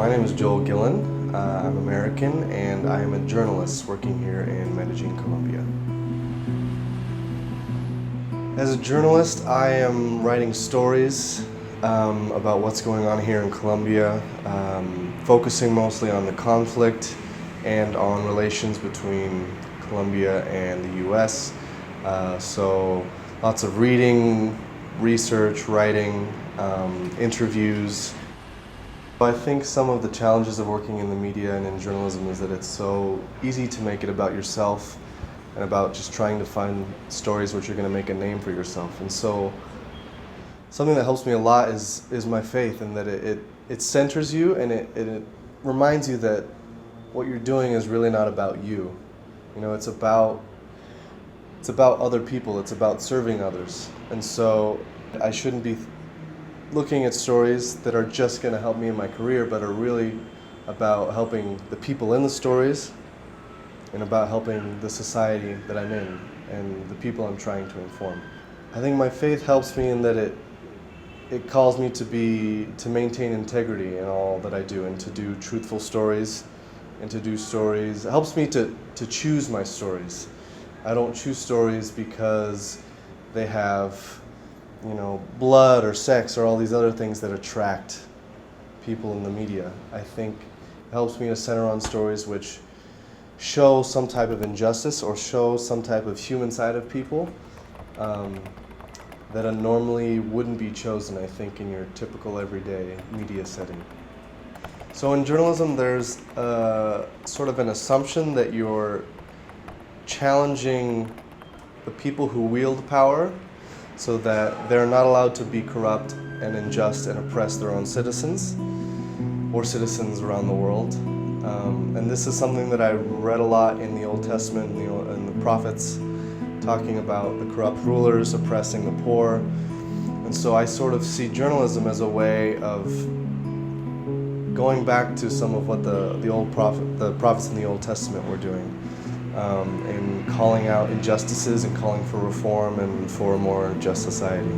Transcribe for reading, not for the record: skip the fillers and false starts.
My name is Joel Gillin. I'm American and I am a journalist working here in Medellin, Colombia. As a journalist, I am writing stories about what's going on here in Colombia, focusing mostly on the conflict and on relations between Colombia and the US. So lots of reading, research, writing, interviews. I think some of the challenges of working in the media and in journalism is that it's so easy to make it about yourself and about just trying to find stories which are going to make a name for yourself. And so something that helps me a lot is my faith, and that it centers you and it reminds you that what you're doing is really not about you. You know, it's about other people, it's about serving others. And so I shouldn't be looking at stories that are just going to help me in my career, but are really about helping the people in the stories and about helping the society that I'm in and the people I'm trying to inform. I think my faith helps me in that it calls me to maintain integrity in all that I do and to do truthful stories and to do stories. It helps me to choose my stories. I don't choose stories because they have, blood or sex or all these other things that attract people in the media. I think it helps me to center on stories which show some type of injustice or show some type of human side of people that normally wouldn't be chosen, I think, in your typical everyday media setting. So in journalism, there's sort of an assumption that you're challenging the people who wield power so that they're not allowed to be corrupt and unjust and oppress their own citizens or citizens around the world. And this is something that I read a lot in the Old Testament and the prophets, talking about the corrupt rulers oppressing the poor. And so I sort of see journalism as a way of going back to some of what the prophets in the Old Testament were doing. And calling out injustices and calling for reform and for a more just society.